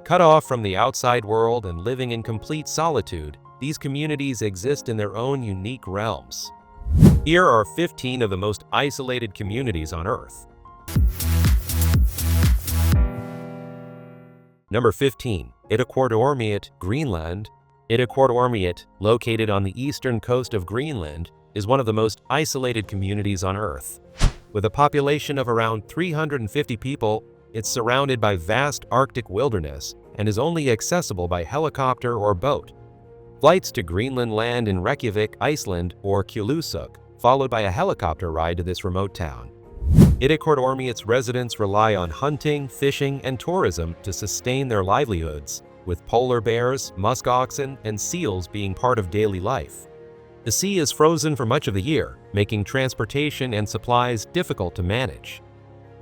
Cut off from the outside world and living in complete solitude, these communities exist in their own unique realms. Here are 15 of the most isolated communities on Earth. Number 15. Mashco-Piro, Greenland. Mashco-Piro, located on the eastern coast of Greenland, is one of the most isolated communities on Earth. With a population of around 350 people, it's surrounded by vast Arctic wilderness and is only accessible by helicopter or boat. Flights to Greenland land in Reykjavik, Iceland, or Kulusuk, followed by a helicopter ride to this remote town. Mashco-Piro's residents rely on hunting, fishing, and tourism to sustain their livelihoods, with polar bears, musk oxen, and seals being part of daily life. The sea is frozen for much of the year, making transportation and supplies difficult to manage.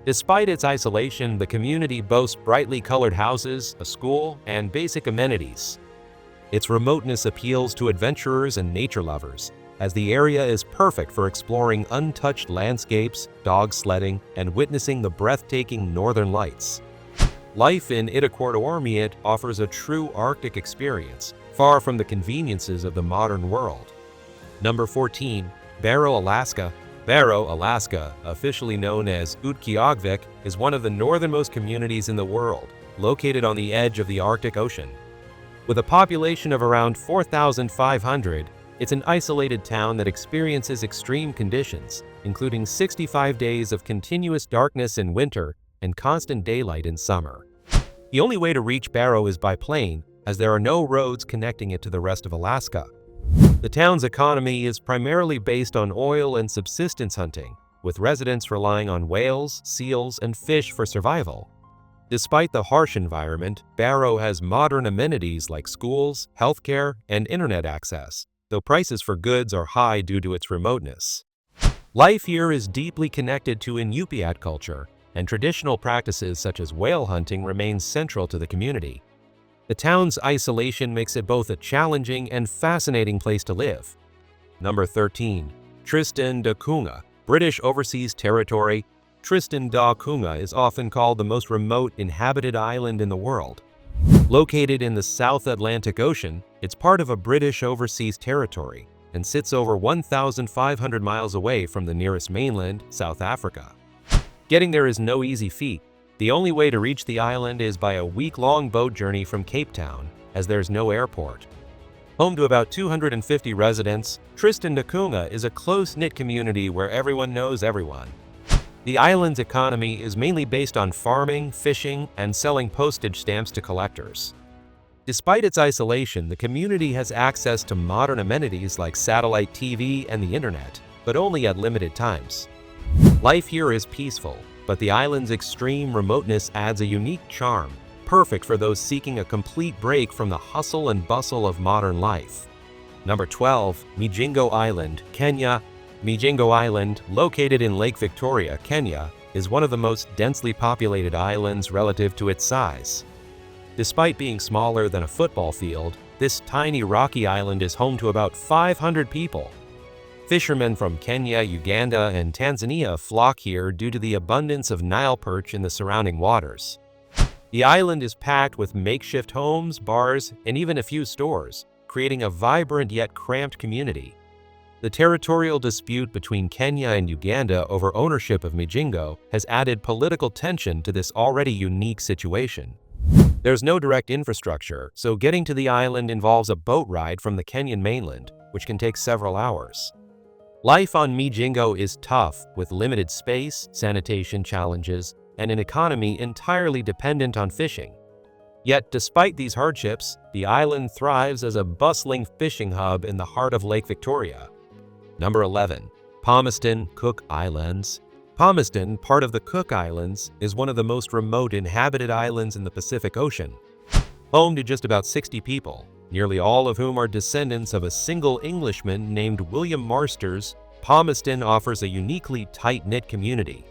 Despite its isolation, the community boasts brightly colored houses, a school, and basic amenities. Its remoteness appeals to adventurers and nature lovers, as the area is perfect for exploring untouched landscapes, dog sledding, and witnessing the breathtaking northern lights. Life in Mashco-Piro offers a true Arctic experience, far from the conveniences of the modern world. Number 14. Barrow, Alaska. Barrow, Alaska, officially known as Utqiagvik, is one of the northernmost communities in the world, located on the edge of the Arctic Ocean. With a population of around 4,500, it's an isolated town that experiences extreme conditions, including 65 days of continuous darkness in winter and constant daylight in summer. The only way to reach Barrow is by plane, as there are no roads connecting it to the rest of Alaska. The town's economy is primarily based on oil and subsistence hunting, with residents relying on whales, seals, and fish for survival. Despite the harsh environment, Barrow has modern amenities like schools, healthcare, and internet access, though prices for goods are high due to its remoteness. Life here is deeply connected to Inupiat culture, and traditional practices such as whale hunting remain central to the community. The town's isolation makes it both a challenging and fascinating place to live. Number 13. Tristan da Cunha, British Overseas Territory. Tristan da Cunha is often called the most remote inhabited island in the world. Located in the South Atlantic Ocean, it's part of a British Overseas Territory and sits over 1,500 miles away from the nearest mainland, South Africa. Getting there is no easy feat. The only way to reach the island is by a week-long boat journey from Cape Town, as there's no airport. Home to about 250 residents, Tristan da Cunha is a close-knit community where everyone knows everyone. The island's economy is mainly based on farming, fishing, and selling postage stamps to collectors. Despite its isolation, the community has access to modern amenities like satellite TV and the internet, but only at limited times. Life here is peaceful, but the island's extreme remoteness adds a unique charm, perfect for those seeking a complete break from the hustle and bustle of modern life. Number 12. Migingo Island, Kenya. Migingo Island, located in Lake Victoria, Kenya, is one of the most densely populated islands relative to its size. Despite being smaller than a football field, this tiny rocky island is home to about 500 people. Fishermen from Kenya, Uganda, and Tanzania flock here due to the abundance of Nile perch in the surrounding waters. The island is packed with makeshift homes, bars, and even a few stores, creating a vibrant yet cramped community. The territorial dispute between Kenya and Uganda over ownership of Migingo has added political tension to this already unique situation. There's no direct infrastructure, so getting to the island involves a boat ride from the Kenyan mainland, which can take several hours. Life on Migingo is tough, with limited space, sanitation challenges, and an economy entirely dependent on fishing. Yet, despite these hardships, the island thrives as a bustling fishing hub in the heart of Lake Victoria. Number 11. Palmerston, Cook Islands. Palmerston, part of the Cook Islands, is one of the most remote inhabited islands in the Pacific Ocean. Home to just about 60 people, nearly all of whom are descendants of a single Englishman named William Marsters, Palmerston offers a uniquely tight-knit community.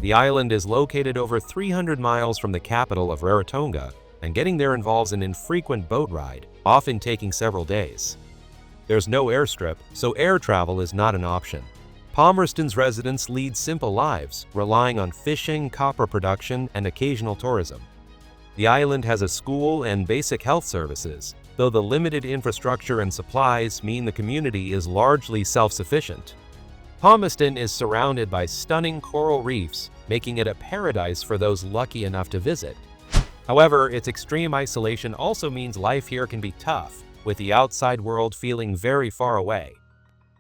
The island is located over 300 miles from the capital of Rarotonga, and getting there involves an infrequent boat ride, often taking several days. There's no airstrip, so air travel is not an option. Palmerston's residents lead simple lives, relying on fishing, copper production, and occasional tourism. The island has a school and basic health services, though the limited infrastructure and supplies mean the community is largely self-sufficient. Palmerston is surrounded by stunning coral reefs, making it a paradise for those lucky enough to visit. However, its extreme isolation also means life here can be tough, with the outside world feeling very far away.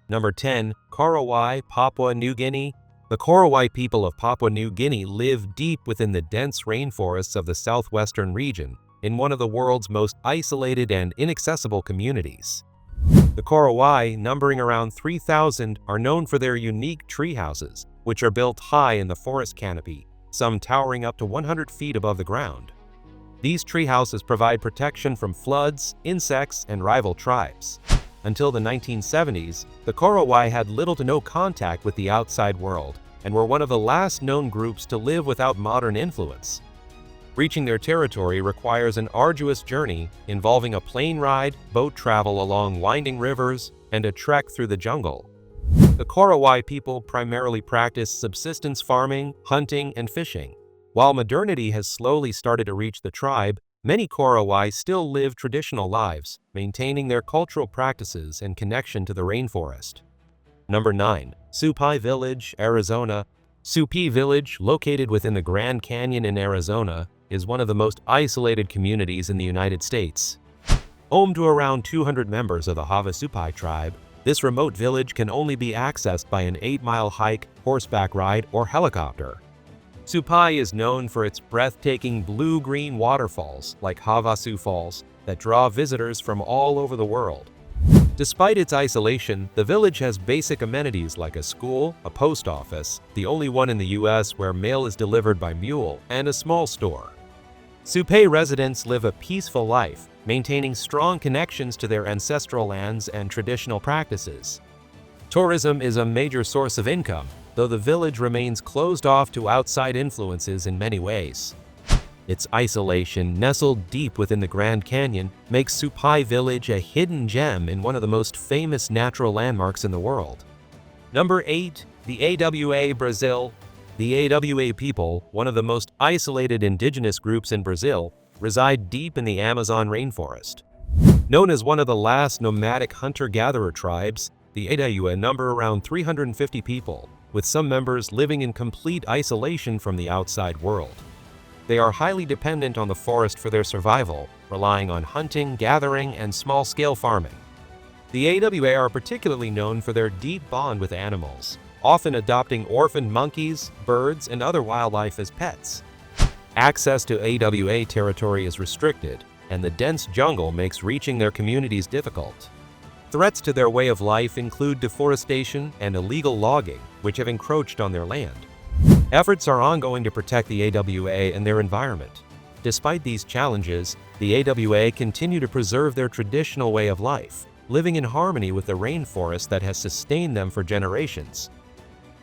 Number 10. Faraway, Papua New Guinea. The Faraway people of Papua New Guinea live deep within the dense rainforests of the southwestern region, in one of the world's most isolated and inaccessible communities. The Faraway, numbering around 3,000, are known for their unique tree houses, which are built high in the forest canopy, some towering up to 100 feet above the ground. These tree houses provide protection from floods, insects, and rival tribes. Until the 1970s, the Faraway had little to no contact with the outside world and were one of the last known groups to live without modern influence. Reaching their territory requires an arduous journey involving a plane ride, boat travel along winding rivers, and a trek through the jungle. The Faraway people primarily practice subsistence farming, hunting, and fishing. While modernity has slowly started to reach the tribe, many Faraway still live traditional lives, maintaining their cultural practices and connection to the rainforest. Number 9. Supai Village, Arizona. Supai Village, located within the Grand Canyon in Arizona, is one of the most isolated communities in the United States. Home to around 200 members of the Havasupai tribe, this remote village can only be accessed by an 8-mile hike, horseback ride, or helicopter. Supai is known for its breathtaking blue-green waterfalls, like Havasu Falls, that draw visitors from all over the world. Despite its isolation, the village has basic amenities like a school, a post office, the only one in the U.S. where mail is delivered by mule, and a small store. Supai residents live a peaceful life, maintaining strong connections to their ancestral lands and traditional practices. Tourism is a major source of income, though the village remains closed off to outside influences in many ways. Its isolation, nestled deep within the Grand Canyon, makes Supai Village a hidden gem in one of the most famous natural landmarks in the world. Number 8. The AWA, Brazil. The AWA people, one of the most isolated indigenous groups in Brazil, reside deep in the Amazon rainforest. Known as one of the last nomadic hunter-gatherer tribes, the AWA number around 350 people, with some members living in complete isolation from the outside world. They are highly dependent on the forest for their survival, relying on hunting, gathering, and small-scale farming. The AWA are particularly known for their deep bond with animals, often adopting orphaned monkeys, birds, and other wildlife as pets. Access to AWA territory is restricted, and the dense jungle makes reaching their communities difficult. Threats to their way of life include deforestation and illegal logging, which have encroached on their land. Efforts are ongoing to protect the AWA and their environment. Despite these challenges, the AWA continue to preserve their traditional way of life, living in harmony with the rainforest that has sustained them for generations.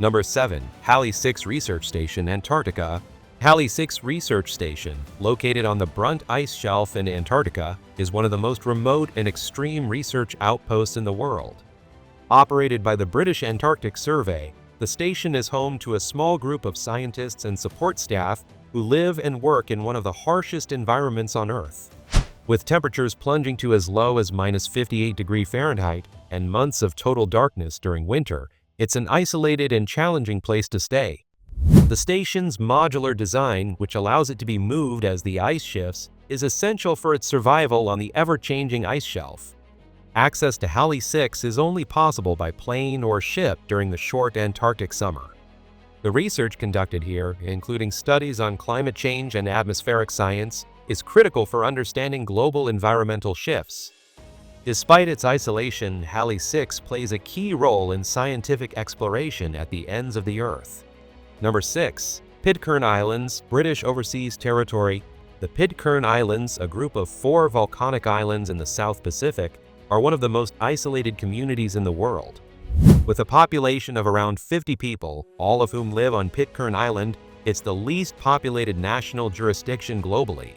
Number 7. Halley 6 Research Station, Antarctica. Halley 6 Research Station, located on the Brunt Ice Shelf in Antarctica, is one of the most remote and extreme research outposts in the world. Operated by the British Antarctic Survey, the station is home to a small group of scientists and support staff who live and work in one of the harshest environments on Earth. With temperatures plunging to as low as -58°F and months of total darkness during winter, it's an isolated and challenging place to stay. The station's modular design, which allows it to be moved as the ice shifts, is essential for its survival on the ever-changing ice shelf. Access to Halley 6 is only possible by plane or ship during the short Antarctic summer. The research conducted here, including studies on climate change and atmospheric science, is critical for understanding global environmental shifts. Despite its isolation, Halley 6 plays a key role in scientific exploration at the ends of the Earth. Number 6. Pitcairn Islands, British Overseas Territory. The Pitcairn Islands, a group of 4 volcanic islands in the South Pacific, are one of the most isolated communities in the world. With a population of around 50 people, all of whom live on Pitcairn Island, it's the least populated national jurisdiction globally.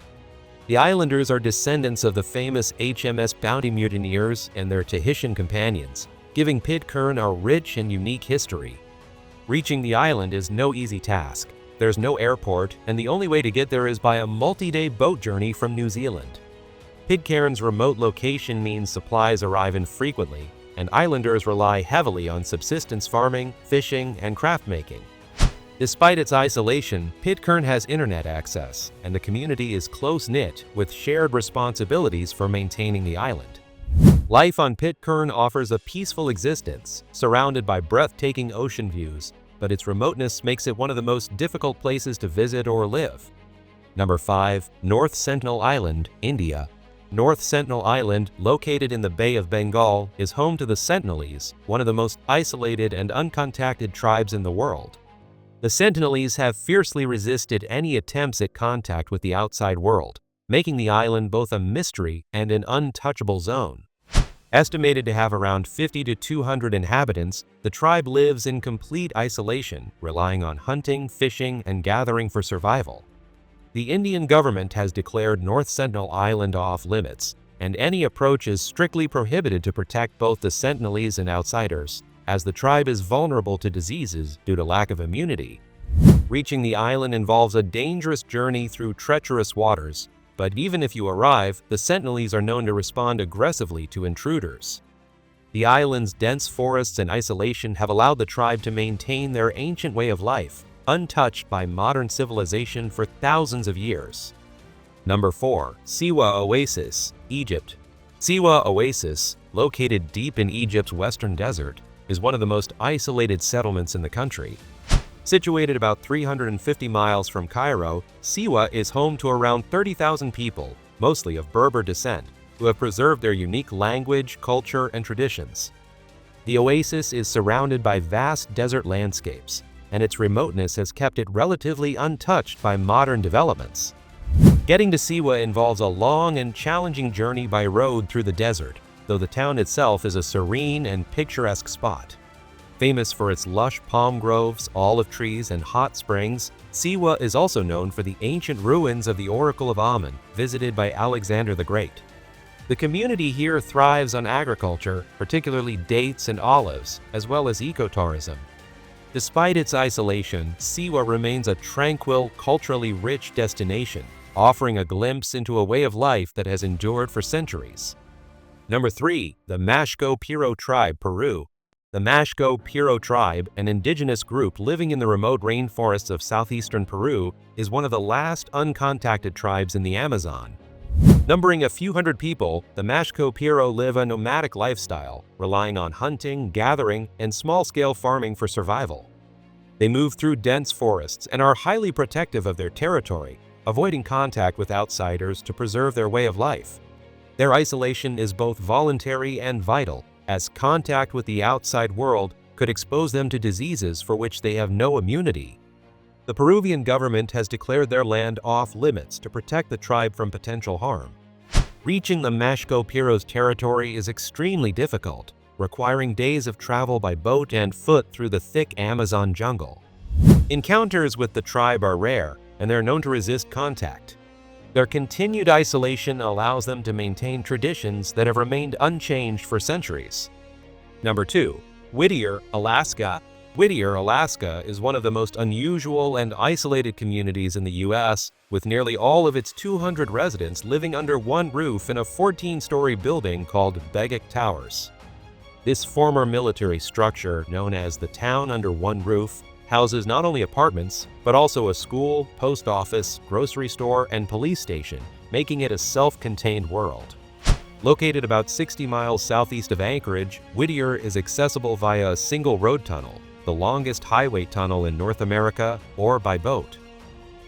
The islanders are descendants of the famous HMS Bounty mutineers and their Tahitian companions, giving Pitcairn a rich and unique history. Reaching the island is no easy task. There's no airport, and the only way to get there is by a multi-day boat journey from New Zealand. Pitcairn's remote location means supplies arrive infrequently, and islanders rely heavily on subsistence farming, fishing, and craft making. Despite its isolation, Pitcairn has internet access, and the community is close-knit with shared responsibilities for maintaining the island. Life on Pitcairn offers a peaceful existence, surrounded by breathtaking ocean views, but its remoteness makes it one of the most difficult places to visit or live. Number 5. North Sentinel Island, India. North Sentinel Island, located in the Bay of Bengal, is home to the Sentinelese, one of the most isolated and uncontacted tribes in the world. The Sentinelese have fiercely resisted any attempts at contact with the outside world, making the island both a mystery and an untouchable zone. Estimated to have around 50 to 200 inhabitants, the tribe lives in complete isolation, relying on hunting, fishing, and gathering for survival. The Indian government has declared North Sentinel Island off-limits, and any approach is strictly prohibited to protect both the Sentinelese and outsiders, as the tribe is vulnerable to diseases due to lack of immunity. Reaching the island involves a dangerous journey through treacherous waters, but even if you arrive, the Sentinelese are known to respond aggressively to intruders. The island's dense forests and isolation have allowed the tribe to maintain their ancient way of life, untouched by modern civilization for thousands of years. Number 4. Siwa Oasis, Egypt. Siwa Oasis, located deep in Egypt's western desert, is one of the most isolated settlements in the country. Situated about 350 miles from Cairo, Siwa is home to around 30,000 people, mostly of Berber descent, who have preserved their unique language, culture, and traditions. The oasis is surrounded by vast desert landscapes, and its remoteness has kept it relatively untouched by modern developments. Getting to Siwa involves a long and challenging journey by road through the desert, though the town itself is a serene and picturesque spot. Famous for its lush palm groves, olive trees, and hot springs, Siwa is also known for the ancient ruins of the Oracle of Amun, visited by Alexander the Great. The community here thrives on agriculture, particularly dates and olives, as well as ecotourism. Despite its isolation, Siwa remains a tranquil, culturally rich destination, offering a glimpse into a way of life that has endured for centuries. Number 3. The Mashco-Piro tribe, Peru. The Mashco-Piro tribe, an indigenous group living in the remote rainforests of southeastern Peru, is one of the last uncontacted tribes in the Amazon. Numbering a few hundred people, the Mashco-Piro live a nomadic lifestyle, relying on hunting, gathering, and small-scale farming for survival. They move through dense forests and are highly protective of their territory, avoiding contact with outsiders to preserve their way of life. Their isolation is both voluntary and vital, as contact with the outside world could expose them to diseases for which they have no immunity. The Peruvian government has declared their land off-limits to protect the tribe from potential harm. Reaching the Mashco-Piro's territory is extremely difficult, requiring days of travel by boat and foot through the thick Amazon jungle. Encounters with the tribe are rare, and they're known to resist contact. Their continued isolation allows them to maintain traditions that have remained unchanged for centuries. Number 2. Whittier, Alaska. Whittier, Alaska is one of the most unusual and isolated communities in the U.S., with nearly all of its 200 residents living under one roof in a 14-story building called Begik Towers. This former military structure, known as the Town Under One Roof, houses not only apartments, but also a school, post office, grocery store, and police station, making it a self-contained world. Located about 60 miles southeast of Anchorage, Whittier is accessible via a single road tunnel, the longest highway tunnel in North America, or by boat.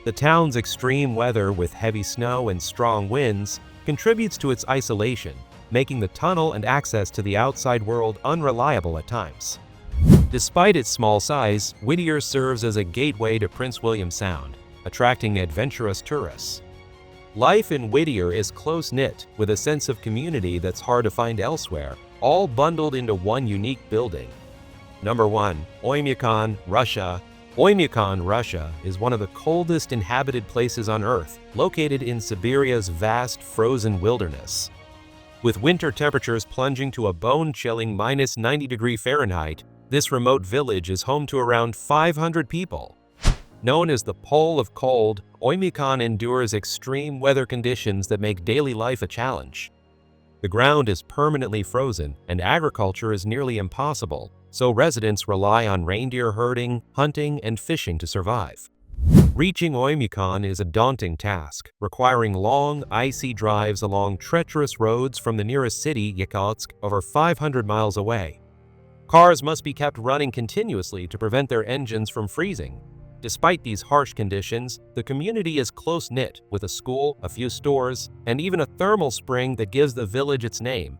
The town's extreme weather with heavy snow and strong winds contributes to its isolation, making the tunnel and access to the outside world unreliable at times. Despite its small size, Whittier serves as a gateway to Prince William Sound, attracting adventurous tourists. Life in Whittier is close-knit, with a sense of community that's hard to find elsewhere, all bundled into one unique building. Number 1. Oymyakon, Russia. Oymyakon, Russia is one of the coldest inhabited places on Earth, located in Siberia's vast frozen wilderness. With winter temperatures plunging to a bone-chilling -90 degrees Fahrenheit, this remote village is home to around 500 people. Known as the Pole of Cold, Oymyakon endures extreme weather conditions that make daily life a challenge. The ground is permanently frozen, and agriculture is nearly impossible, so residents rely on reindeer herding, hunting, and fishing to survive. Reaching Oymyakon is a daunting task, requiring long, icy drives along treacherous roads from the nearest city, Yakutsk, over 500 miles away. Cars must be kept running continuously to prevent their engines from freezing. Despite these harsh conditions, the community is close-knit, with a school, a few stores, and even a thermal spring that gives the village its name.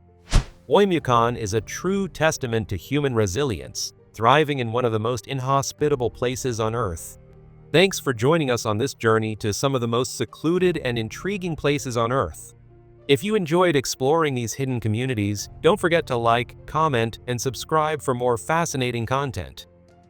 Oymyakon is a true testament to human resilience, thriving in one of the most inhospitable places on Earth. Thanks for joining us on this journey to some of the most secluded and intriguing places on Earth. If you enjoyed exploring these hidden communities, don't forget to like, comment, and subscribe for more fascinating content.